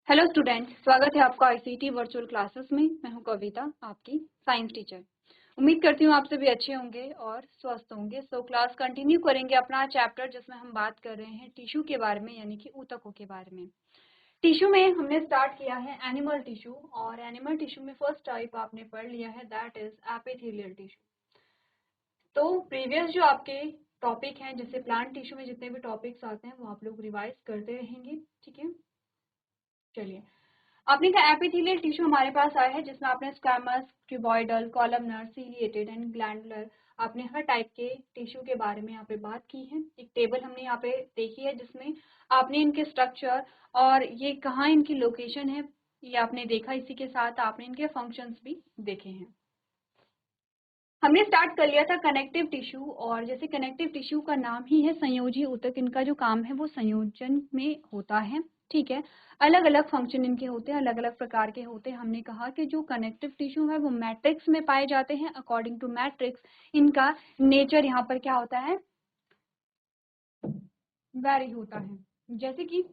Hello student, स्वागत है आपका आईसीटी वर्चुअल क्लासेस में। मैं हूं कविता, आपकी साइंस टीचर। उम्मीद करती हूं आप सभी अच्छे होंगे और स्वस्थ होंगे। क्लास कंटिन्यू करेंगे अपना चैप्टर जिसमें हम बात कर रहे हैं टिश्यू के बारे में, यानी कि ऊतकों के बारे में। टिश्यू में हमने स्टार्ट किया है एनिमल टिश्यू, और एनिमल टिश्यू में फर्स्ट टाइप आपने पढ़ लिया है, दैट इज एपिथेलियल टिश्यू। तो प्रीवियस जो आपके टॉपिक हैं, जैसे प्लांट टिश्यू में जितने भी टॉपिक्स आते हैं वो आप लोग रिवाइज करते रहेंगे, ठीक है। चलिए, आपने कहा एपिथेलियल टिश्यू हमारे पास आया है जिसमें आपने squamous, cuboidal, columnar, ciliated and glandular, आपने हर टाइप के टिश्यू के बारे में यहाँ पे बात की है। एक टेबल हमने यहाँ पे देखी है जिसमें आपने इनके स्ट्रक्चर और ये कहाँ इनकी लोकेशन है ये आपने देखा। इसी के साथ आपने इनके फंक्शंस भी देखे हैं। हमने स्टार्ट कर लिया था कनेक्टिव टिश्यू, और जैसे कनेक्टिव टिश्यू का नाम ही है संयोजी ऊतक, इनका जो काम है वो संयोजन में होता है, ठीक है। अलग अलग फंक्शन इनके होते हैं, अलग अलग प्रकार के होते हैं। हमने कहा कि जो कनेक्टिव टिश्यू है वो मैट्रिक्स में पाए जाते हैं। अकॉर्डिंग टू मैट्रिक्स इनका नेचर यहाँ पर क्या होता है, वेरी होता है। जैसे कि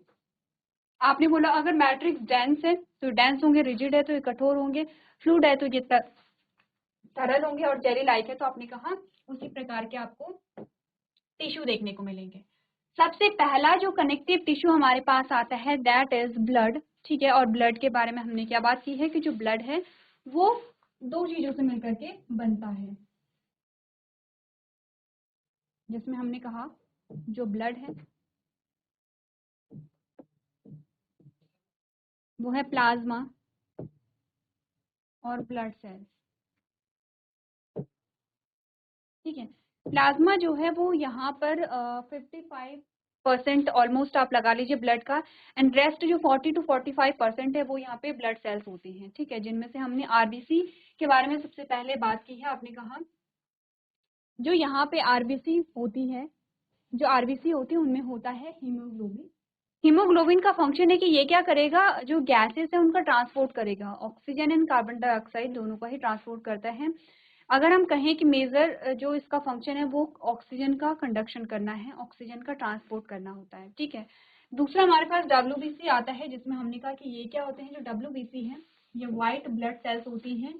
आपने बोला अगर मैट्रिक्स डेंस है तो डेंस होंगे, रिजिड है तो ये कठोर होंगे, फ्लूइड है तो ये तरल होंगे, और जेली लाइक है तो आपने कहा उसी प्रकार के आपको टिश्यू देखने को मिलेंगे। सबसे पहला जो कनेक्टिव टिश्यू हमारे पास आता है दैट इज ब्लड, ठीक है। और ब्लड के बारे में हमने क्या बात की है कि जो ब्लड है वो दो चीजों से मिलकर के बनता है, जिसमें हमने कहा जो ब्लड है वो है प्लाज्मा और ब्लड सेल्स, ठीक है। प्लाज्मा जो है वो यहाँ पर 55% ऑलमोस्ट आप लगा लीजिए ब्लड का, एंड रेस्ट जो 40 to 45% है वो यहाँ पे ब्लड सेल्स होती हैं, ठीक है। जिनमें से हमने आरबीसी के बारे में सबसे पहले बात की है। आपने कहा जो यहाँ पे आरबीसी होती है, जो आरबीसी होती है उनमें होता है हीमोग्लोबिन। हीमोग्लोबिन का फंक्शन है कि ये क्या करेगा, जो गैसेस है उनका ट्रांसपोर्ट करेगा, ऑक्सीजन एंड कार्बन डाइऑक्साइड दोनों का ही ट्रांसपोर्ट करता है। अगर हम कहें कि मेजर जो इसका फंक्शन है वो ऑक्सीजन का कंडक्शन करना है, ऑक्सीजन का ट्रांसपोर्ट करना होता है, ठीक है। दूसरा हमारे पास डब्ल्यूबीसी आता है, जिसमें हमने कहा कि ये क्या होते हैं, जो डब्ल्यूबीसी है ये व्हाइट ब्लड सेल्स होती हैं।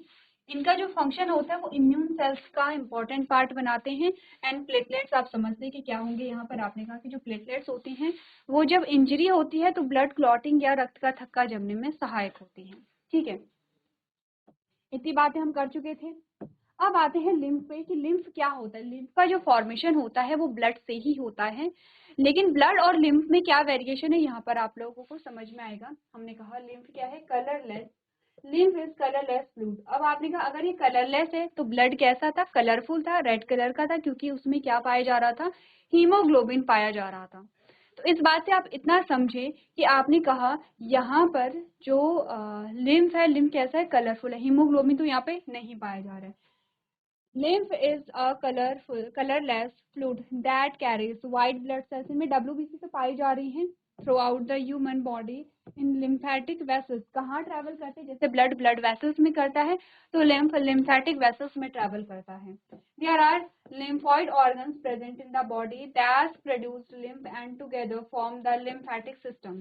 इनका जो फंक्शन होता है वो इम्यून सेल्स का इंपॉर्टेंट पार्ट बनाते हैं। एंड प्लेटलेट्स आप समझते हैं कि क्या होंगे। यहाँ पर आपने कहा कि जो प्लेटलेट्स होती हैं वो जब इंजरी होती है तो ब्लड क्लॉटिंग या रक्त का थक्का जमने में सहायक होती है, ठीक है। इतनी बातें हम कर चुके थे। अब आते हैं लिम्फ पे कि लिम्फ क्या होता है। लिम्फ का जो फॉर्मेशन होता है वो ब्लड से ही होता है, लेकिन ब्लड और लिम्फ में क्या वेरिएशन है यहाँ पर आप लोगों को समझ में आएगा। हमने कहा लिम्फ क्या है, colourless. Lymph is colourless fluid. अब आपने कहा अगर ये कलरलेस है तो ब्लड कैसा था, कलरफुल था, रेड कलर का था, क्योंकि उसमें क्या पाया जा रहा था, हीमोग्लोबिन पाया जा रहा था। तो इस बात से आप इतना समझे कि आपने कहा यहाँ पर जो लिम्फ है, लिम्फ कैसा है, कलरफुल है, हीमोग्लोबिन तो यहाँ पे नहीं पाया जा रहा है। Lymph is a colorless fluid that carries white blood cells। इनमें WBC तो पाई जा रही हैं throughout the human body in lymphatic vessels। कहाँ ट्रैवल करते हैं, जैसे ब्लड वेसल्स में करता है तो lymph lymphatic vessels में ट्रैवल करता है। There are lymphoid organs present in the body that produce lymph and together form the lymphatic system।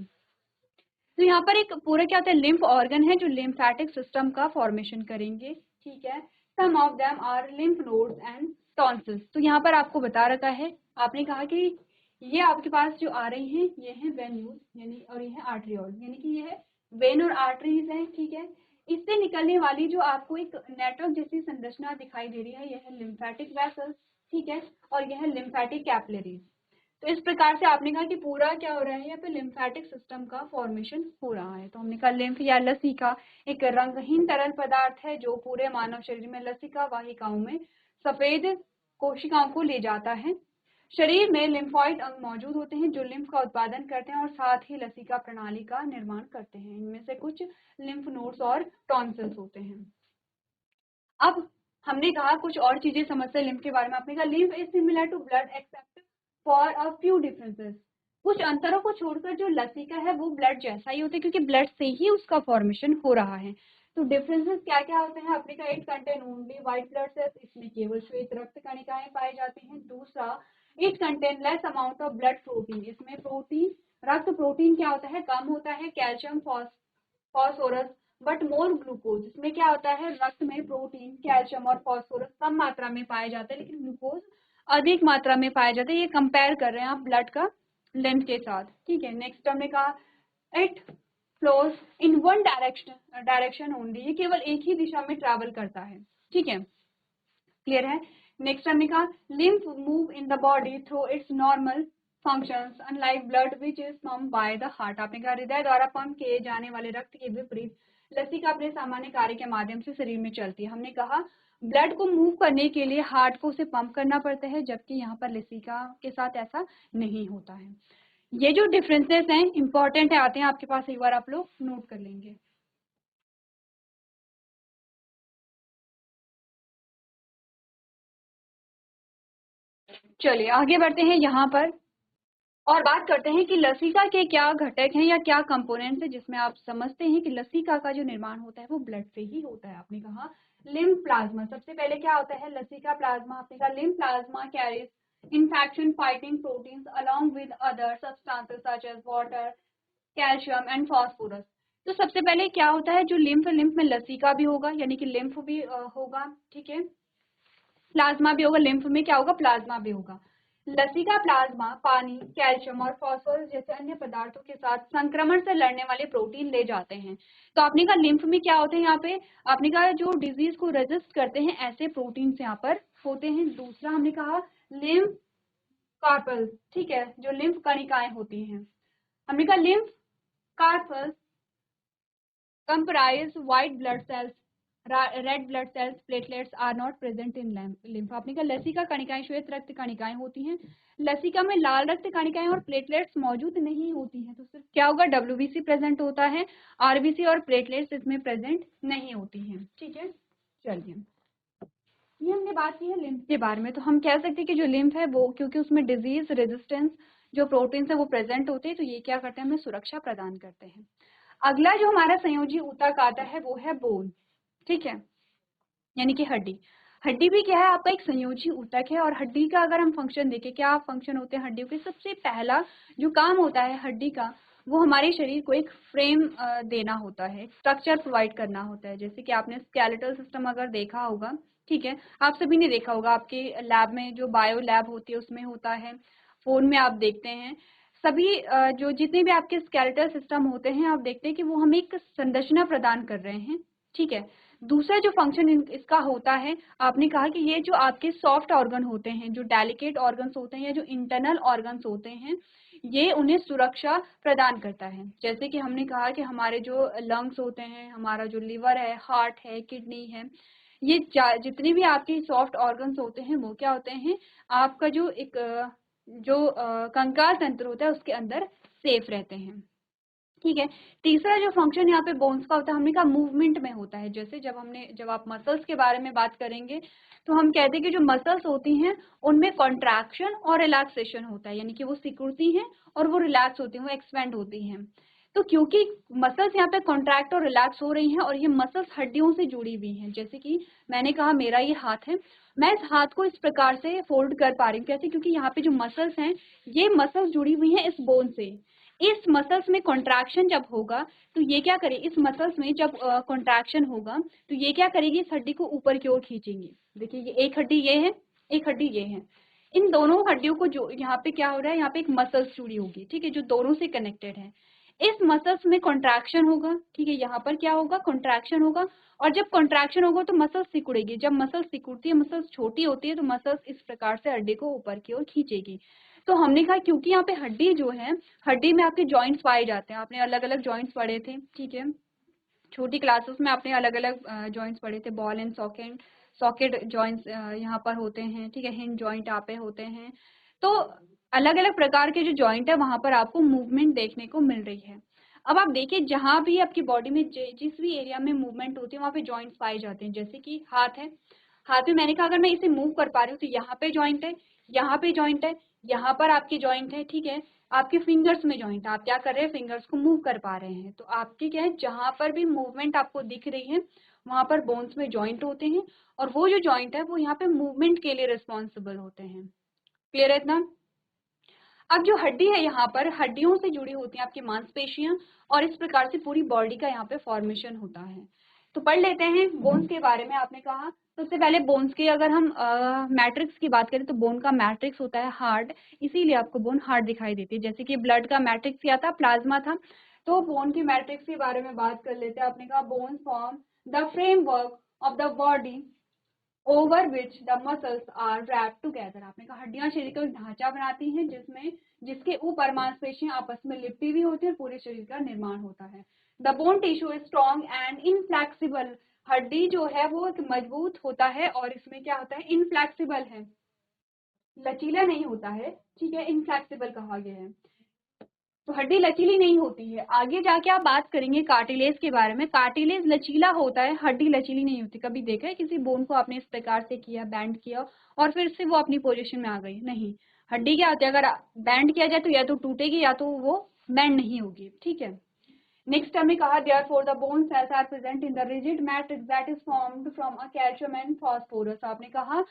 तो यहाँ पर एक पूरा क्या होता है, लिम्फ ऑर्गन है जो लिम्फेटिक सिस्टम का फॉर्मेशन करेंगे, ठीक है। Some of them are lymph nodes and tonsils. तो यहाँ पर आपको बता रखा है, आपने कहा कि ये आपके पास जो आ रही हैं ये है वेन्यूज यानी, और ये है आर्टरियोल, यानी कि ये है वेन और आर्टरीज हैं, ठीक है। इससे निकलने वाली जो आपको एक नेटवर्क जैसी संरचना दिखाई दे रही है ये है लिम्फेटिक वेसल्स, ठीक है, और यह है लिम्फेटिक कैपिलरीज। तो इस प्रकार से आपने कहा कि पूरा क्या हो रहा है, यहाँ पे लिम्फेटिक सिस्टम का फॉर्मेशन हो रहा है। तो हमने कहा लिम्फ या लसिका एक रंगहीन तरल पदार्थ है जो पूरे मानव शरीर में लसिका वाहिकाओं में सफेद कोशिकाओं को ले जाता है। शरीर में लिम्फॉइड अंग मौजूद होते हैं जो लिम्फ का उत्पादन करते हैं और साथ ही लसिका प्रणाली का निर्माण करते हैं। इनमें से कुछ लिम्फ नोड्स और टॉन्सिल्स होते हैं। अब हमने कहा कुछ और चीजें समझते हैं लिम्फ के बारे में। आपने कहा lymph is similar to blood except for a few differences. कुछ अंतरों को छोड़कर जो लसिका है वो ब्लड जैसा ही होता है, क्योंकि ब्लड से ही उसका फॉर्मेशन हो रहा है। तो डिफरेंसेस क्या क्या होते हैं, आपने कहा it contain only white blood cells, इसमें केवल श्वेत रक्त कणिकाएं पाई जाती हैं। दूसरा, it contain less amount of blood protein, इसमें प्रोटीन रक्त प्रोटीन क्या होता है, कम होता है। Calcium phosphorus but more glucose. इसमें क्या होता है, रक्त में प्रोटीन, कैल्शियम और फॉस्फोरस कम मात्रा में पाए जाते हैं, लेकिन ग्लूकोज अधिक मात्रा में पाए जाते हैं। ये कंपेयर कर रहे हैं आप ब्लड का लेंथ के साथ, ठीक है। नेक्स्ट हमने कहा it flows in one direction only, ये केवल एक ही दिशा में ट्रैवल करता है, ठीक है, क्लियर है। नेक्स्ट हमने कहा lymph move in the body through it's normal functions unlike blood which is pump by the heart. आपने कहा हृदय द्वारा पंप किए जाने वाले रक्त के विपरीत लसिका अपने सामान्य कार्य के माध्यम से शरीर में चलती है। हमने कहा ब्लड को मूव करने के लिए हार्ट को उसे पंप करना पड़ता है, जबकि यहाँ पर लसिका के साथ ऐसा नहीं होता है। ये जो डिफरेंसेस हैं इंपॉर्टेंट है, आते हैं आपके पास, एक बार आप लोग नोट कर लेंगे। चलिए आगे बढ़ते हैं यहाँ पर और बात करते हैं कि लसिका के क्या घटक हैं या क्या कंपोनेंट्स हैं जिसमें आप समझते हैं कि लसिका का जो निर्माण होता है वो ब्लड से ही होता है। आपने कहा लिम्फ प्लाज्मा, सबसे पहले क्या होता है लसिका प्लाज्मा। आपने कहा lymph plasma carries infection fighting proteins along with other substances such as water, calcium and phosphorus. तो सबसे पहले क्या होता है, जो लिम्फ में लसिका भी होगा, यानी कि लिम्फ भी होगा, ठीक है, प्लाज्मा भी होगा, लिम्फ में क्या होगा, प्लाज्मा भी होगा। लसिका प्लाज्मा पानी, कैल्शियम और फास्फोरस जैसे अन्य पदार्थों के साथ संक्रमण से लड़ने वाले प्रोटीन ले जाते हैं। तो आपने कहा लिम्फ में क्या होते हैं, यहाँ पे आपने कहा जो डिजीज को रेजिस्ट करते हैं ऐसे प्रोटीन यहाँ पर होते हैं। दूसरा हमने कहा लिम्फ कार्पल, ठीक है, जो लिम्फ कणिकाएं होती हैं। हमने कहा lymph carpal comprise white blood cells, red blood cells, platelets are not present in lymph। आपने कहा लसिका कणिकाएं श्वेत रक्त कणिकाएं होती हैं, लसिका में लाल रक्त कणिकाएं और प्लेटलेट्स मौजूद नहीं होती हैं। तो सिर्फ क्या होगा, डब्ल्यूबीसी प्रेजेंट होता है, आरबीसी और प्लेटलेट्स इसमें प्रेजेंट नहीं होती हैं, ठीक है। चलिए ये हमने बात की है लिम्फ के बारे में। तो हम कह सकते हैं कि जो लिम्फ है वो, क्योंकि उसमें डिजीज रेजिस्टेंस जो प्रोटीन्स है वो प्रेजेंट होते हैं, तो ये क्या करते हैं, हमें सुरक्षा प्रदान करते हैं। अगला जो हमारा संयोजी ऊतक आता है वो है बोन, ठीक है, यानी कि हड्डी। हड्डी भी क्या है, आपका एक संयोजी ऊतक है। और हड्डी का अगर हम फंक्शन देखें, क्या फंक्शन होते हैं हड्डियों के, सबसे पहला जो काम होता है हड्डी का वो हमारे शरीर को एक फ्रेम देना होता है, स्ट्रक्चर प्रोवाइड करना होता है। जैसे कि आपने स्केलेटल सिस्टम अगर देखा होगा, ठीक है, आप सभी ने देखा होगा, आपके लैब में जो बायो लैब होती है उसमें होता है, फोन में आप देखते हैं, सभी जो जितने भी आपके स्केलेटल सिस्टम होते हैं आप देखते हैं कि वो हमें एक संरचना प्रदान कर रहे हैं, ठीक है। दूसरा जो फंक्शन इसका होता है, आपने कहा कि ये जो आपके सॉफ्ट ऑर्गन होते हैं, जो डेलिकेट ऑर्गन्स होते हैं या जो इंटरनल ऑर्गन्स होते हैं, ये उन्हें सुरक्षा प्रदान करता है। जैसे कि हमने कहा कि हमारे जो लंग्स होते हैं, हमारा जो लिवर है, हार्ट है, किडनी है, ये जितने भी आपके सॉफ्ट ऑर्गन्स होते हैं वो क्या होते हैं, आपका जो एक जो कंकाल तंत्र होता है उसके अंदर सेफ रहते हैं, ठीक है। तीसरा जो फंक्शन यहाँ पे बोन्स का होता है, हमने कहा मूवमेंट में होता है। जैसे जब आप मसल्स के बारे में बात करेंगे तो हम कहते हैं कि जो मसल्स होती हैं उनमें कॉन्ट्रैक्शन और रिलैक्सेशन होता है, यानी कि वो सिकुड़ती हैं और वो रिलैक्स होती हैं, वो एक्सपेंड होती हैं। तो क्योंकि मसल्स यहाँ पे कॉन्ट्रैक्ट और रिलैक्स हो रही हैं और ये मसल्स हड्डियों से जुड़ी हुई हैं, जैसे कि मैंने कहा मेरा ये हाथ है, मैं इस हाथ को इस प्रकार से फोल्ड कर पा रही हूँ, कैसे, क्योंकि यहाँ पे जो मसल्स हैं ये मसल्स जुड़ी हुई हैं इस बोन से। इस मसल्स में कॉन्ट्रैक्शन जब होगा तो ये क्या करे, इस मसल्स में जब कॉन्ट्रैक्शन होगा तो ये क्या करेगी, इस हड्डी को ऊपर की ओर खींचेंगी। देखिए ये एक हड्डी ये है, एक हड्डी ये है, इन दोनों हड्डियों को जो यहाँ पे क्या हो रहा है, यहाँ पे एक मसल्स जुड़ी होगी, ठीक है, जो दोनों से कनेक्टेड है। इस मसल्स में कॉन्ट्रैक्शन होगा, ठीक है, यहाँ पर क्या होगा, कॉन्ट्रैक्शन होगा, और जब कॉन्ट्रैक्शन होगा तो मसल्स सिकुड़ेगी। जब मसल्स सिकुड़ती है, मसल्स छोटी होती है, तो मसल्स इस प्रकार से हड्डी को ऊपर की ओर खींचेगी। तो हमने कहा क्योंकि यहाँ पे हड्डी जो है, हड्डी में आपके जॉइंट्स पाए जाते हैं, आपने अलग अलग जॉइंट्स पढ़े थे, ठीक है, छोटी क्लासेस में आपने अलग अलग जॉइंट्स पढ़े थे, ball and socket socket joints यहाँ पर होते हैं, ठीक है, हिंज जॉइंट यहाँ पे होते हैं। तो अलग अलग प्रकार के जो जॉइंट है वहां पर आपको मूवमेंट देखने को मिल रही है। अब आप देखिए जहां भी आपकी बॉडी में जिस भी एरिया में मूवमेंट होती है वहां पे जॉइंट्स पाए जाते हैं। जैसे कि हाथ है, हाथ में मैंने कहा अगर मैं इसे मूव कर पा रही हूँ तो यहाँ पे जॉइंट है, यहाँ पे जॉइंट है, यहाँ पर आपकी जॉइंट है, ठीक है। आपके फिंगर्स में जॉइंट, आप क्या कर रहे हैं, फिंगर्स को मूव कर पा रहे हैं। तो आपके क्या है, जहां पर भी मूवमेंट आपको दिख रही है वहां पर बोन्स में जॉइंट होते हैं, और वो जो जॉइंट है वो यहाँ पे मूवमेंट के लिए रिस्पॉन्सिबल होते हैं। क्लियर है इतना। अब जो हड्डी है यहाँ पर हड्डियों से जुड़ी होती हैं आपकी मांसपेशियां, और इस प्रकार से पूरी बॉडी का यहाँ पे फॉर्मेशन होता है। तो पढ़ लेते हैं बोन्स के बारे में। आपने कहा सबसे पहले बोन्स की अगर हम मैट्रिक्स की बात करें तो बोन का मैट्रिक्स होता है हार्ड, इसीलिए आपको बोन हार्ड दिखाई देती है। जैसे कि ब्लड का मैट्रिक्स क्या था, प्लाज्मा था, तो बोन की मैट्रिक्स के बारे में बात कर लेते हैं। आपने कहा bones form the framework of the body over which the muscles are wrapped together. आपने कहा हड्डियां शरीर का एक ढांचा बनाती हैं जिसके ऊपर मांसपेशियां आपस में लिपटी हुई होती है और पूरे शरीर का निर्माण होता है। The bone tissue is strong and inflexible. हड्डी जो है वो एक मजबूत होता है और इसमें क्या होता है, इनफ्लेक्सिबल है, लचीला नहीं होता है, ठीक है, इनफ्लेक्सिबल कहा गया है। तो हड्डी लचीली नहीं होती है। आगे जाके आप बात करेंगे कार्टिलेज के बारे में। कार्टिलेज लचीला होता है, हड्डी लचीली नहीं होती। कभी देखा है किसी बोन को आपने इस प्रकार से किया, बैंड किया और फिर से वो अपनी पोजीशन में आ गई? नहीं। हड्डी क्या होती है, अगर बैंड किया जाए तो या तो टूटेगी या तो वो बैंड नहीं होगी, ठीक है। नेक्स्ट हमने कहा therefore the bone cells are present in the rigid matrix that is formed from a calcium and phosphorus. आपने कहा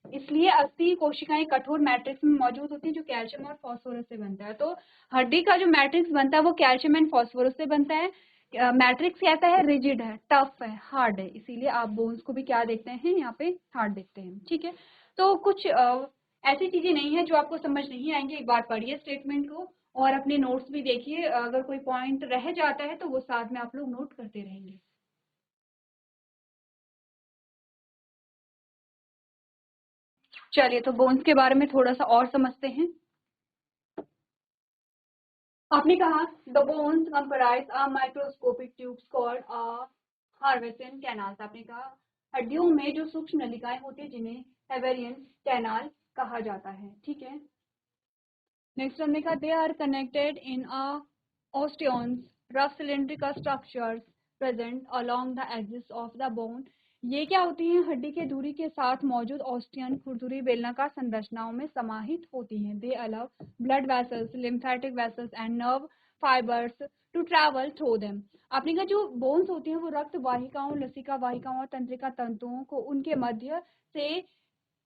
इसलिए अस्थि कोशिकाएं कठोर मैट्रिक्स में मौजूद होती है जो कैल्शियम और फास्फोरस से बनता है। तो हड्डी का जो मैट्रिक्स बनता है वो कैल्शियम एंड फास्फोरस से बनता है। मैट्रिक्स कैसा है, रिजिड है, टफ है, हार्ड है, इसीलिए आप बोन्स को भी क्या देखते हैं, यहाँ पे हार्ड देखते हैं, ठीक है। तो कुछ ऐसी चीजें नहीं है जो आपको समझ नहीं आएंगे। एक बार पढ़िए स्टेटमेंट को और अपने नोट्स भी देखिए, अगर कोई पॉइंट रह जाता है तो वो साथ में आप लोग नोट करते रहेंगे। चलिए तो बोन्स के बारे में थोड़ा सा और समझते हैं। आपने कहा the bones comprise a microscopic tubes called Haversian canals. आपने कहा हड्डियों में जो सूक्ष्म नलिकाएं होती है जिन्हें हेवेरियन कैनाल कहा जाता है, ठीक है। नेक्स्ट हमने कहा they are connected in a osteons, rough cylindrical structures present along the edges of the bone। ये क्या होती हैं, हड्डी के धुरी के साथ मौजूद ऑस्टियन खुरदुरी बेलनाकार संरचनाओं में समाहित होती हैं। They allow blood vessels, lymphatic vessels and nerve fibres to travel through them. आपने कहा जो बोन्स होती हैं वो रक्त वाहिकाओं, लसिका वाहिकाओं और तंत्रिका तंतुओं को उनके मध्य से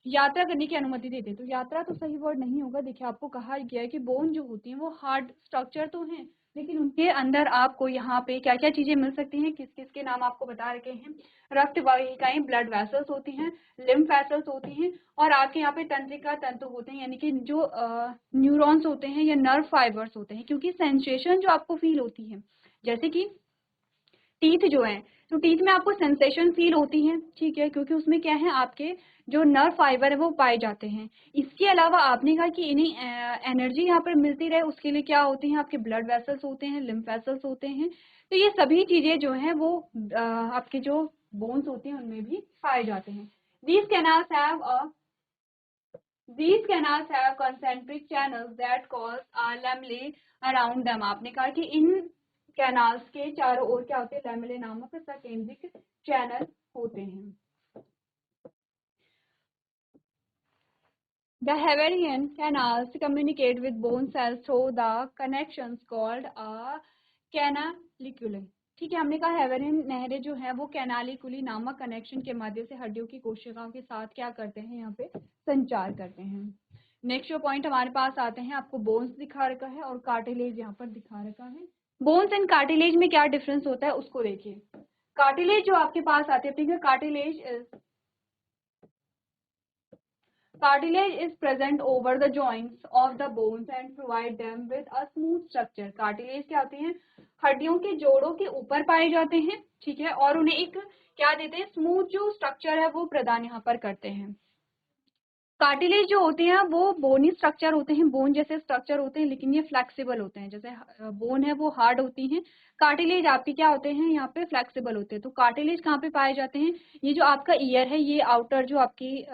यात्रा करने की अनुमति देते हैं। तो यात्रा तो सही वर्ड नहीं होगा। देखिए आपको कहा गया है कि बोन जो होती हैं वो हार्ड स्ट्रक्चर तो हैं, लेकिन उनके अंदर आपको यहाँ पे क्या क्या चीजें मिल सकती हैं, किस किस के नाम आपको बता रखे हैं। रक्त वाहिकाएं, ब्लड वेसल्स होती हैं, लिम्फ वेसल्स होती हैं, और आपके यहाँ पे तंत्रिका तंतु होते हैं, यानी कि जो न्यूरॉन्स होते हैं या नर्व फाइबर्स होते हैं। क्योंकि सेंसेशन जो आपको फील होती है, जैसे कि टीथ जो है, तो टीथ में आपको सेंसेशन फील होती है, ठीक है, क्योंकि उसमें क्या है, आपके जो नर्व फाइबर है वो पाए जाते हैं। इसके अलावा आपने कहा कि इन्हें एनर्जी यहाँ पर मिलती रहे, उसके लिए क्या होते हैं, आपके ब्लड वेसल्स होते हैं, लिम्फ वेसल्स होते हैं। तो ये सभी चीजें जो हैं वो आपके जो बोन्स होते हैं उनमें भी पाए जाते हैं। These canals have a These canals have concentric channels that cause a lamellae around them। आपने कहा कि इन कैनाल्स के चारों ओर क्या होते हैं, लैमेले नामक सकेंद्रिक चैनल होते हैं। The Haverian canals communicate with bone cells through the connections called a canaliculi। ठीक है, हमने कहा हेवेरियन नहरें जो है वो कैनालिकुली नामक कनेक्शन के माध्यम से हड्डियों की कोशिकाओं के साथ क्या करते हैं, यहाँ पे संचार करते हैं। नेक्स्ट जो पॉइंट हमारे पास आते हैं, आपको बोन्स दिखा रखा है और कार्टिलेज यहाँ पर दिखा रखा है। बोन्स एंड कार्टिलेज में क्या डिफरेंस होता है उसको देखिए। कार्टिलेज जो आपके पास आते हैं, ठीक है, Cartilage is present over the joints of the bones and provide them with a smooth structure। Cartilage क्या होते हैं, हड्डियों के जोड़ों के ऊपर पाए जाते हैं, ठीक है, और उन्हें एक क्या देते हैं, स्मूथ जो स्ट्रक्चर है वो प्रदान यहाँ पर करते हैं। कार्टिलेज जो होते हैं वो बोनी स्ट्रक्चर होते हैं, बोन जैसे स्ट्रक्चर होते हैं, लेकिन ये फ्लेक्सिबल होते हैं। जैसे बोन है वो हार्ड होती हैं, कार्टिलेज आपके क्या होते हैं, यहाँ पे फ्लेक्सिबल होते हैं। तो कार्टिलेज कहाँ पे पाए जाते हैं, ये जो आपका ईयर है, ये आउटर जो आपकी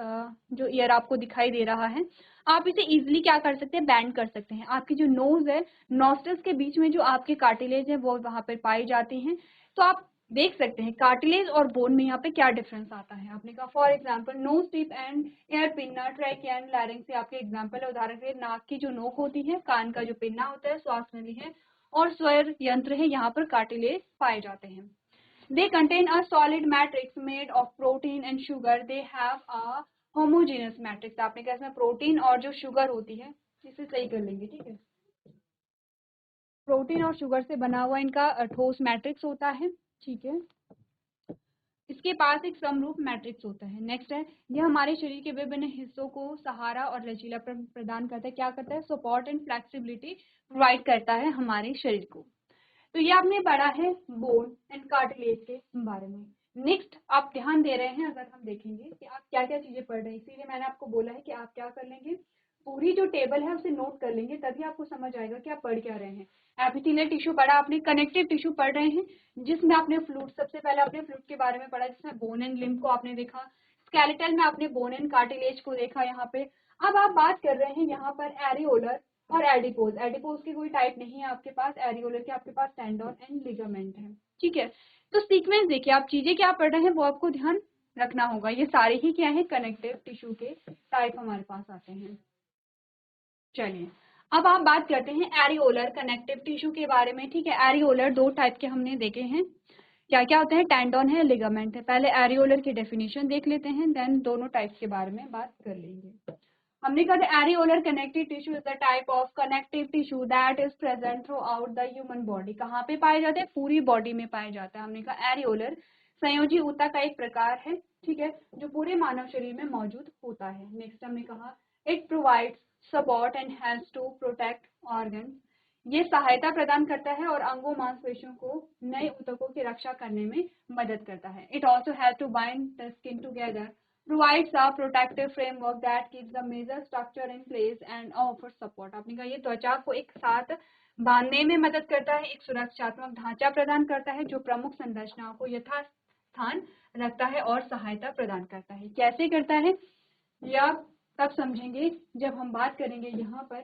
जो ईयर आपको दिखाई दे रहा है, आप इसे इजिली क्या कर सकते हैं, बैंड कर सकते हैं। आपकी जो नोज है, नॉस्टल्स के बीच में जो आपके कार्टिलेज है वो वहां पर पाई जाती हैं। तो आप देख सकते हैं कार्टिलेज और बोन में यहाँ पे क्या डिफरेंस आता है। आपने कहा for example knows tip and air pinna, trachea and larynx से आपके एग्जांपल है। उदाहरण के लिए नाक की जो नोक होती है, कान का जो पिन्ना होता है, श्वास नली है और स्वर यंत्र है, यहाँ पर कार्टिलेज पाए जाते हैं। They contain a solid matrix made of protein and sugar. They have a homogeneous matrix. आपने कहा इसमें प्रोटीन और जो शुगर होती है इसे सही कर लेंगे, ठीक है। प्रोटीन और शुगर से बना हुआ इनका ठोस मैट्रिक्स होता है, ठीक है। इसके पास एक समरूप मैट्रिक्स होता है। नेक्स्ट है, यह हमारे शरीर के विभिन्न हिस्सों को सहारा और लचीलापन प्रदान करता है। क्या करता है? सपोर्ट एंड फ्लेक्सिबिलिटी प्रोवाइड करता है हमारे शरीर को। तो ये आपने पढ़ा है बोन एंड कार्टिलेज के बारे में। नेक्स्ट आप ध्यान दे रहे हैं, अगर हम देखेंगे कि आप क्या क्या चीजें पढ़ रहे हैं, इसीलिए मैंने आपको बोला है कि आप क्या कर लेंगे, पूरी जो टेबल है उसे नोट कर लेंगे, तभी आपको समझ आएगा कि आप पढ़ क्या रहे हैं। एपिथेलियल टिश्यू पढ़ा आपने, कनेक्टिव टिश्यू पढ़ रहे हैं जिसमें आपने फ्लूइड, सबसे पहले आपने फ्लूइड के बारे में पढ़ा जिसमें बोन एंड लिम्फ को आपने देखा, स्केलेटल में आपने बोन एंड कार्टिलेज को देखा यहाँ पे। अब आप बात कर रहे हैं यहाँ पर एरियोलर और एडिपोज। एडिपोज की कोई टाइप नहीं है आपके पास, एरियोलर के आपके पास टेंडन एंड लिगामेंट है, ठीक है। तो सीक्वेंस देखिए, आप चीजें क्या पढ़ रहे हैं वो आपको ध्यान रखना होगा। ये सारे ही क्या है, कनेक्टिव टिश्यू के टाइप हमारे पास आते हैं। चलिए अब आप बात करते हैं एरियोलर कनेक्टिव टिश्यू के बारे में, ठीक है। एरियोलर दो टाइप के हमने देखे हैं, क्या क्या होते हैं, टेंडन है, लिगामेंट है। पहले एरियोलर की डेफिनेशन देख लेते हैं, देन दोनों टाइप्स के बारे में बात कर लेंगे। हमने कहा था areolar connective tissue is the type of connective tissue that is present through out the human body. कहाँ पे पाए जाते हैं? पूरी बॉडी में पाया जाता है। हमने कहा एरियोलर संयोजी ऊतक का एक प्रकार है, ठीक है, जो पूरे मानव शरीर में मौजूद होता है। नेक्स्ट हमने कहा it provides support and helps to protect organ. ये सहायता प्रदान करता है और अंगों मांसपेशियों को नए ऊतकों की रक्षा करने में मदद करता है। It also help to bind the skin together, provides a protective framework that keeps the major structure in place and offers support। आपने कहा ये त्वचा को एक साथ बांधने में मदद करता है, एक सुरक्षात्मक ढांचा प्रदान करता है जो प्रमुख संरचनाओं को यथास्थान रखता है और सहायता प्रदान करता है। कैसे करता है यह आप तब समझेंगे जब हम बात करेंगे यहाँ पर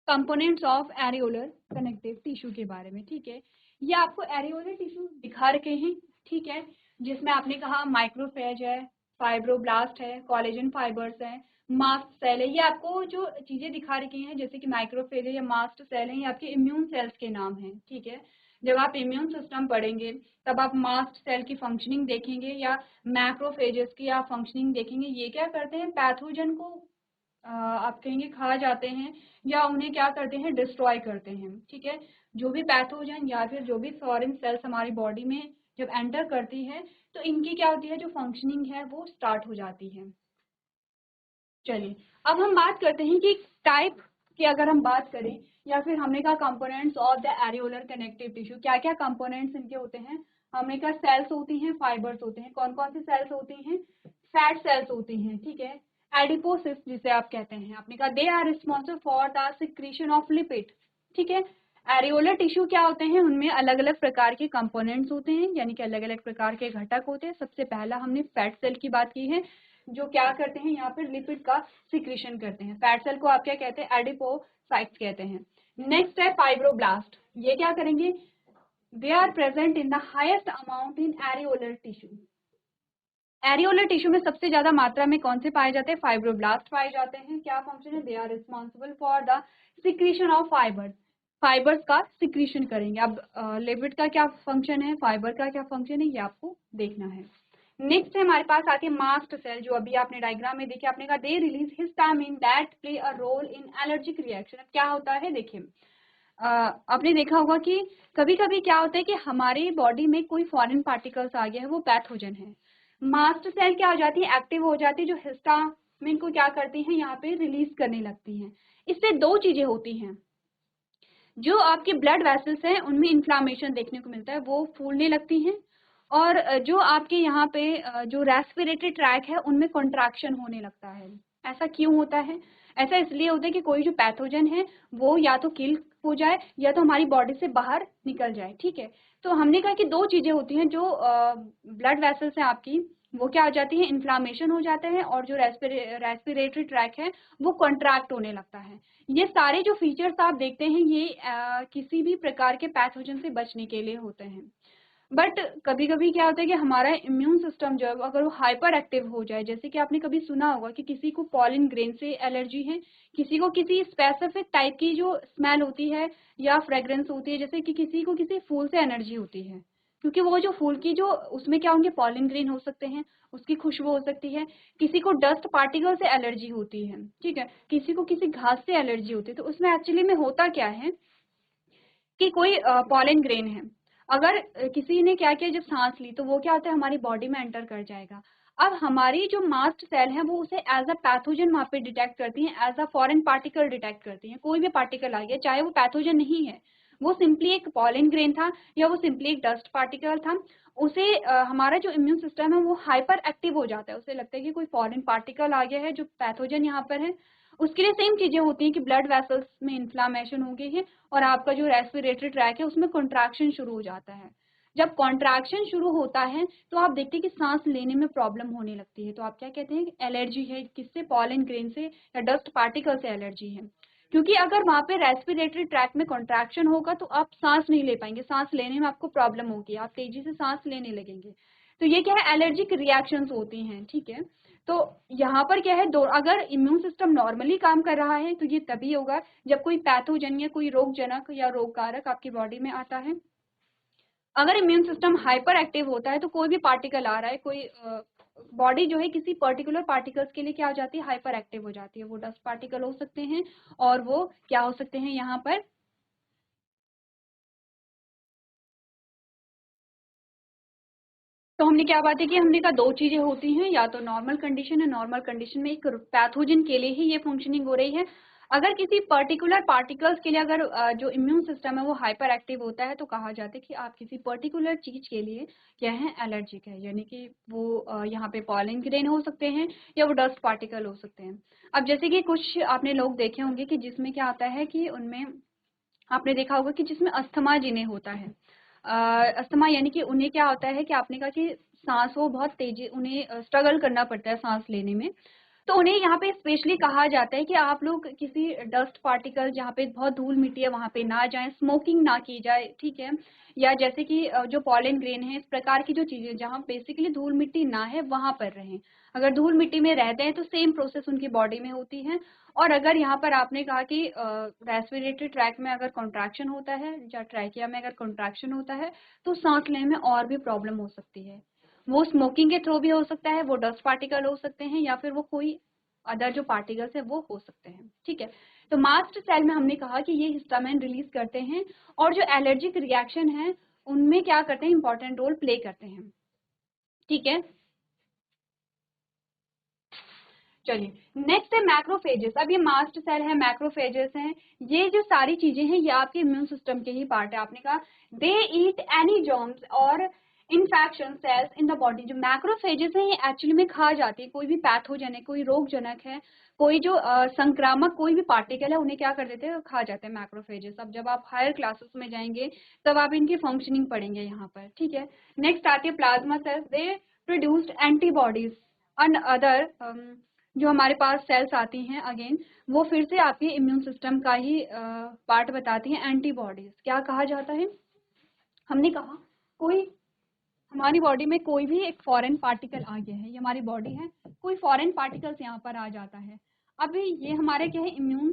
components of areolar connective tissue के बारे में, ठीक है। ये आपको एरियोलर टिश्यू दिखा रखे हैं, ठीक है, जिसमें आपने कहा माइक्रोफेज है, फाइब्रोब्लास्ट है, कोलेजन फाइबर्स है, मास्ट सेल है। ये आपको जो चीजें दिखा रखी हैं जैसे कि माइक्रोफेज है या मास्ट सेल है, ये आपके इम्यून सेल्स के नाम हैं, ठीक है। जब आप इम्यून सिस्टम पढ़ेंगे तब आप मास्ट सेल की फंक्शनिंग देखेंगे या मैक्रोफेजेस की आप फंक्शनिंग देखेंगे। ये क्या करते हैं, पैथोजन को आप कहेंगे खा जाते हैं या उन्हें क्या करते हैं, डिस्ट्रॉय करते हैं, ठीक है। जो भी पैथोजन या फिर जो भी फॉरेन सेल्स हमारी बॉडी में जब एंटर करती है तो इनकी क्या होती है, जो फंक्शनिंग है वो स्टार्ट हो जाती है। चलिए अब हम बात करते हैं कि टाइप की अगर हम बात करें या फिर हमने कहा components of the areolar connective tissue, क्या क्या कंपोनेंट्स इनके होते हैं। हमने कहा सेल्स होती हैं, फाइबर्स होते हैं। कौन कौन सी सेल्स होती हैं, फैट सेल्स होती हैं, ठीक है। एडिपोसिस जिसे आप कहते हैं, आपने कहा they are responsible for the secretion of lipid, ठीक है। एरियोलर टिश्यू क्या होते हैं, उनमें अलग अलग प्रकार के कंपोनेंट्स होते हैं, यानी कि अलग अलग प्रकार के घटक होते हैं। सबसे पहला हमने फैट सेल की बात की है जो क्या करते हैं, यहाँ पर लिपिड का सिक्रीशन करते हैं। फैट सेल को आप क्या कहते हैं, एडिपोसाइट्स कहते हैं। नेक्स्ट है फाइब्रोब्लास्ट, ये क्या करेंगे, they are present in the highest amount in areolar tissue. Areolar tissue में सबसे ज्यादा मात्रा में कौन से पाए जाते हैं, फाइब्रोब्लास्ट पाए जाते हैं। क्या फंक्शन है, they are responsible for the secretion of fibres, fibres का सिक्रीशन करेंगे। अब लिपिड का क्या फंक्शन है, फाइबर का क्या फंक्शन है, ये आपको देखना है। नेक्स्ट है हमारे पास आती है मास्ट सेल, जो अभी आपने डायग्राम में देखी, आपने कहा they release histamine that play a role in allergic reaction. क्या होता है, देखिए आपने देखा होगा कि कभी कभी क्या होता है कि हमारी बॉडी में कोई फॉरेन पार्टिकल्स आ गया है, वो पैथोजन है। मास्ट सेल क्या हो जाती है, एक्टिव हो जाती है, जो हिस्टामिन को क्या करती हैं, यहाँ पे रिलीज करने लगती हैं। इससे दो चीजें होती हैं, जो आपके ब्लड वेसल्स हैं उनमें इन्फ्लामेशन देखने को मिलता है, वो फूलने लगती हैं, और जो आपके यहाँ पे जो रेस्पिरेटरी ट्रैक है उनमें कॉन्ट्रैक्शन होने लगता है। ऐसा क्यों होता है, ऐसा इसलिए होता है कि कोई जो पैथोजन है वो या तो किल हो जाए या तो हमारी बॉडी से बाहर निकल जाए, ठीक है। तो हमने कहा कि दो चीजें होती हैं, जो ब्लड वेसल्स हैं आपकी वो क्या हो जाती है, इन्फ्लामेशन हो जाते हैं, और जो रेस्पिरेटरी ट्रैक है वो कॉन्ट्रैक्ट होने लगता है। ये सारे जो फीचर्स आप देखते हैं ये किसी भी प्रकार के पैथोजन से बचने के लिए होते हैं। बट कभी कभी क्या होता है कि हमारा इम्यून सिस्टम जब अगर वो हाइपर एक्टिव हो जाए, जैसे कि आपने कभी सुना होगा कि किसी को पॉलिन ग्रेन से एलर्जी है, किसी को किसी स्पेसिफिक टाइप की जो स्मेल होती है या फ्रेग्रेंस होती है, जैसे कि किसी को किसी फूल से एलर्जी होती है, क्योंकि वो जो फूल की जो उसमें क्या होंगे, पॉलन ग्रेन हो सकते हैं, उसकी खुशबू हो सकती है, किसी को डस्ट पार्टिकल से एलर्जी होती है, ठीक है, किसी को किसी घास से एलर्जी होती है। तो उसमें एक्चुअली में होता क्या है कि कोई पॉलन ग्रेन है, अगर किसी ने क्या किया, जब सांस ली तो वो क्या होता है, हमारी बॉडी में एंटर कर जाएगा। अब हमारी जो मास्ट सेल है वो उसे एज अ पैथोजन वहां पे डिटेक्ट करती हैं, as a foreign particle detect करती हैं। कोई भी पार्टिकल आ गया, चाहे वो पैथोजन नहीं है, वो सिंपली एक पॉलन ग्रेन था या वो सिंपली एक डस्ट पार्टिकल था, उसे हमारा जो इम्यून सिस्टम है वो हाइपर एक्टिव हो जाता है। उसे लगता है कि कोई फॉरेन पार्टिकल आ गया है जो पैथोजन यहाँ पर है। उसके लिए सेम चीजें होती हैं कि ब्लड वेसल्स में इन्फ्लामेशन हो गई है और आपका जो रेस्पिरेटरी ट्रैक है उसमें कॉन्ट्रैक्शन शुरू हो जाता है। जब कॉन्ट्रैक्शन शुरू होता है तो आप देखते हैं कि सांस लेने में प्रॉब्लम होने लगती है। तो आप क्या कहते हैं, एलर्जी है, किससे, पॉलन ग्रेन से या डस्ट पार्टिकल से एलर्जी है। क्योंकि अगर वहां पे रेस्पिरेटरी ट्रैक में कॉन्ट्रैक्शन होगा तो आप सांस नहीं ले पाएंगे, सांस लेने में आपको प्रॉब्लम होगी, आप तेजी से सांस लेने लगेंगे। तो ये क्या है, एलर्जिक रिएक्शंस होती हैं, ठीक है। तो यहाँ पर क्या है, दो, अगर इम्यून सिस्टम नॉर्मली काम कर रहा है तो ये तभी होगा जब कोई पैथोजन या कोई रोगजनक या रोगकारक आपकी बॉडी में आता है। अगर इम्यून सिस्टम हाइपर एक्टिव होता है तो कोई भी पार्टिकल आ रहा है, कोई बॉडी जो है किसी पर्टिकुलर पार्टिकल्स के लिए क्या हो जाती है, हाइपर एक्टिव हो जाती है। वो डस्ट पार्टिकल हो सकते हैं और वो क्या हो सकते हैं यहाँ पर, तो हमने क्या बात है कि हमने कहा दो चीजें होती हैं, या तो नॉर्मल कंडीशन है, नॉर्मल कंडीशन में एक पैथोजन के लिए ही ये फंक्शनिंग हो रही है। अगर किसी पर्टिकुलर पार्टिकल्स के लिए अगर जो इम्यून सिस्टम है वो हाइपर एक्टिव होता है तो कहा जाता है कि आप किसी पर्टिकुलर चीज के लिए क्या है, एलर्जिक है, यानी कि वो यहाँ पे पॉलन ग्रेन हो सकते हैं या वो डस्ट पार्टिकल हो सकते हैं। अब जैसे कि कुछ आपने लोग देखे होंगे कि जिसमें क्या आता है कि उनमें आपने देखा होगा कि जिसमें अस्थमा जिन्हें होता है, अस्थमा यानी कि उन्हें क्या होता है कि आपने कहा कि सांस वो बहुत तेजी, उन्हें स्ट्रगल करना पड़ता है सांस लेने में। तो उन्हें यहाँ पे स्पेशली कहा जाता है कि आप लोग किसी डस्ट पार्टिकल जहाँ पे बहुत धूल मिट्टी है वहां पे ना जाएं, स्मोकिंग ना की जाए, ठीक है, या जैसे कि जो पॉलन ग्रेन है, इस प्रकार की जो चीजें जहाँ बेसिकली धूल मिट्टी ना है वहां पर रहें। अगर धूल मिट्टी में रहते हैं तो सेम प्रोसेस उनकी बॉडी में होती है। और अगर यहाँ पर आपने कहा कि रेस्पिरेटरी ट्रैक में अगर कॉन्ट्रैक्शन होता है या ट्रैकिया में अगर कॉन्ट्रैक्शन होता है तो सांस लेने में और भी प्रॉब्लम हो सकती है। वो स्मोकिंग के थ्रू भी हो सकता है, वो डस्ट पार्टिकल हो सकते हैं या फिर वो कोई अदर जो पार्टिकल्स है वो हो सकते हैं, ठीक है। तो मास्ट सेल में हमने कहा कि ये हिस्टामिन रिलीज करते हैं और जो एलर्जिक रिएक्शन है उनमें क्या करते हैं, इंपॉर्टेंट रोल प्ले करते हैं, ठीक है। चलिए नेक्स्ट है मैक्रोफेजेस। अब ये मास्ट सेल है, मैक्रोफेजेस हैं, ये जो सारी चीजें हैं ये आपके इम्यून सिस्टम के ही पार्ट है। आपने कहा दे ईट एनी जर्म्स और infection cells in the body. जो मैक्रोफेजेस हैं ये एक्चुअली में खा जाती है, कोई भी पैथोजन है, कोई रोगजनक है, कोई जो संक्रामक कोई भी पार्टिकल है उन्हें क्या कर देते हैं, खा जाते हैं मैक्रोफेजेस। अब जब आप हायर क्लासेस में जाएंगे तब आप इनकी फंक्शनिंग पढ़ेंगे यहाँ पर, ठीक है। नेक्स्ट आती है plasma cells, they produced antibodies and other, जो हमारे पास सेल्स आती हैं अगेन वो फिर से आपके इम्यून सिस्टम का ही पार्ट बताती हैं। एंटीबॉडीज क्या कहा जाता है, हमने कहा कोई हमारी बॉडी में कोई भी एक फॉरेन पार्टिकल आ गया है, ये हमारी बॉडी है, कोई फॉरेन पार्टिकल्स यहाँ पर आ जाता है। अभी ये हमारे क्या है, इम्यून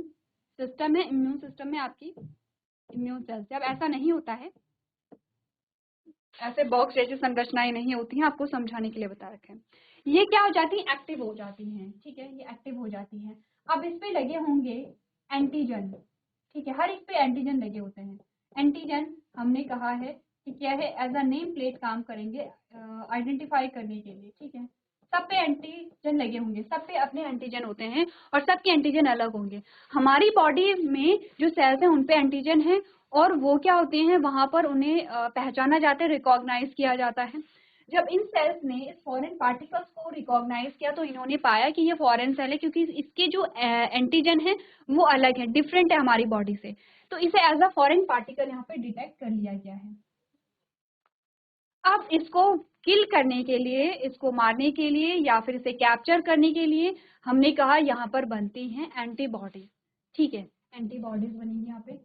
सिस्टम है, इम्यून सिस्टम में आपकी इम्यून सेल्स। जब ऐसा नहीं होता है, ऐसे बॉक्स जैसी संरचनाएं नहीं होती हैं, आपको समझाने के लिए बता रखे हैं। ये क्या हो जाती है, एक्टिव हो जाती हैं, ठीक है, ये एक्टिव हो जाती हैं। अब इस पे लगे होंगे एंटीजन, ठीक है, हर एक पे एंटीजन लगे होते हैं। एंटीजन हमने कहा है कि क्या है, एज अ नेम प्लेट काम करेंगे आइडेंटिफाई करने के लिए, ठीक है। सब पे एंटीजन लगे होंगे, सब पे अपने एंटीजन होते हैं और सबके एंटीजन अलग होंगे। हमारी बॉडी में जो सेल्स हैं उन पे एंटीजन है और वो क्या होते हैं, वहां पर उन्हें पहचाना जाता है, रिकॉग्नाइज किया जाता है। जब इन सेल्स ने इस फॉरेन पार्टिकल्स को रिकॉग्नाइज किया तो इन्होंने पाया कि ये फॉरेन सेल है, क्योंकि इसके जो एंटीजन है वो अलग है, डिफरेंट है हमारी बॉडी से। तो इसे एज अ फॉरेन पार्टिकल यहाँ पे डिटेक्ट कर लिया गया है। अब इसको किल करने के लिए, इसको मारने के लिए या फिर इसे कैप्चर करने के लिए हमने कहा यहाँ पर बनती हैं एंटीबॉडीज, ठीक है, एंटीबॉडीज बनेंगी यहाँ पे,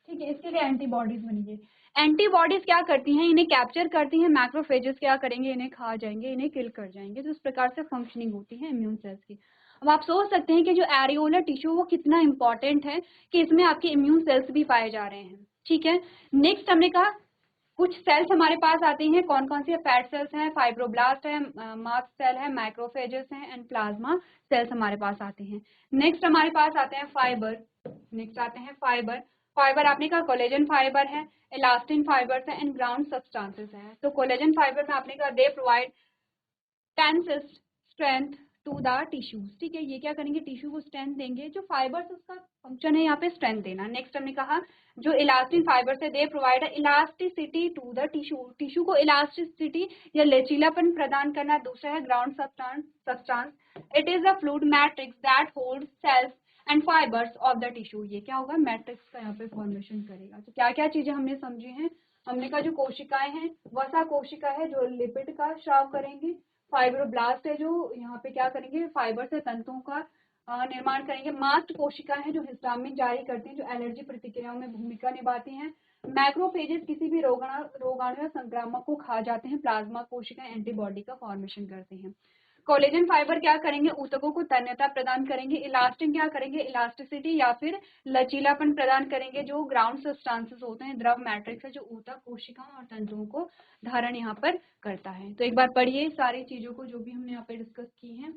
ठीक है, इसके लिए एंटीबॉडीज बनेंगी। एंटीबॉडीज क्या करती हैं, इन्हें कैप्चर करती हैं, मैक्रोफेजेस क्या करेंगे, इन्हें खा जाएंगे, इन्हें किल कर जाएंगे। तो इस प्रकार से फंक्शनिंग होती है इम्यून सेल्स की। अब आप सोच सकते हैं कि जो एरियोलर टिश्यू वो कितना इंपॉर्टेंट है कि इसमें आपके इम्यून सेल्स भी पाए जा रहे हैं, ठीक है। नेक्स्ट हमने कहा कुछ सेल्स हमारे पास आती हैं, कौन कौन सी? फैट सेल्स हैं, फाइब्रोब्लास्ट है, मास्ट सेल है, मैक्रोफेजेस हैं एंड प्लाज्मा सेल्स हमारे पास आते हैं। नेक्स्ट हमारे पास आते हैं फाइबर। नेक्स्ट आते हैं फाइबर। फाइबर आपने कहा कोलेजन फाइबर है, इलास्टिन फाइबर्स है एंड ग्राउंड सब्सटेंसेस है। तो कोलेजन फाइबर में आपने कहा they provide tensile strength to the tissues, ठीक है, ये क्या करेंगे? टिश्यू को स्ट्रेंथ देंगे। जो फाइबर्स उसका फंक्शन है यहाँ पे स्ट्रेंथ देना। नेक्स्ट हमने कहा जो इलास्टिन फाइबर्स है they provide elasticity to the tissue, tissue को इलास्टिसिटी या लचीलापन प्रदान करना। दूसरा है ground substance, it is a fluid matrix that hold cells and fibres of the tissue. ये क्या होगा? मैट्रिक्स का यहाँ पे फॉर्मेशन करेगा। तो क्या क्या चीजें हमने समझी हैं? हमने कहा जो कोशिकाएं हैं वसा कोशिका है जो लिपिड का स्राव करेंगे, फाइब्रोब्लास्ट है जो यहाँ पे क्या करेंगे? फाइबर से तंतुओं का निर्माण करेंगे, मास्ट कोशिका है जो हिस्टामिन जारी करती हैं, जो एलर्जी प्रतिक्रियाओं में भूमिका निभाती हैं, मैक्रोफेजेस किसी भी रोगाणु या संक्रामक को खा जाते हैं, प्लाज्मा कोशिका एंटीबॉडी का फॉर्मेशन करते हैं। कोलेजन फाइबर क्या करेंगे? ऊतकों को तन्यता प्रदान करेंगे। इलास्टिन क्या करेंगे? इलास्टिसिटी या फिर लचीलापन प्रदान करेंगे। जो ग्राउंड सब्सटेंसेस होते हैं, द्रव मैट्रिक्स है जो ऊतक कोशिकाओं और तंतुओं को धारण यहाँ पर करता है। तो एक बार पढ़िए सारी चीजों को जो भी हमने यहाँ पे डिस्कस की हैं।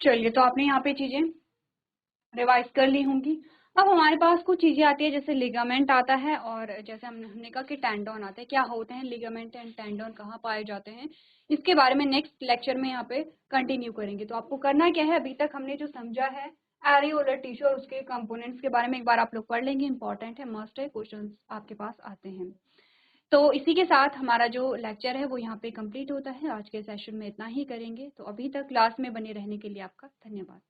चलिए, तो आपने यहाँ पे चीजें रिवाइज कर ली होंगी। अब हमारे पास कुछ चीजें आती है, जैसे लिगामेंट आता है और जैसे हमने कहा कि टेंडोन आते हैं। क्या होते हैं लिगामेंट एंड टेंडोन, कहाँ पाए जाते हैं? इसके बारे में नेक्स्ट लेक्चर में यहाँ पे कंटिन्यू करेंगे। तो आपको करना क्या है? अभी तक हमने जो समझा है एरियोलर टिश्यू और उसके कंपोनेंट्स के बारे में एक बार आप लोग पढ़ लेंगे। इंपॉर्टेंट है, मस्ट है, क्वेश्चन आपके पास आते हैं। तो इसी के साथ हमारा जो लेक्चर है वो यहाँ पे कंप्लीट होता है। आज के सेशन में इतना ही करेंगे। तो अभी तक क्लास में बने रहने के लिए आपका धन्यवाद।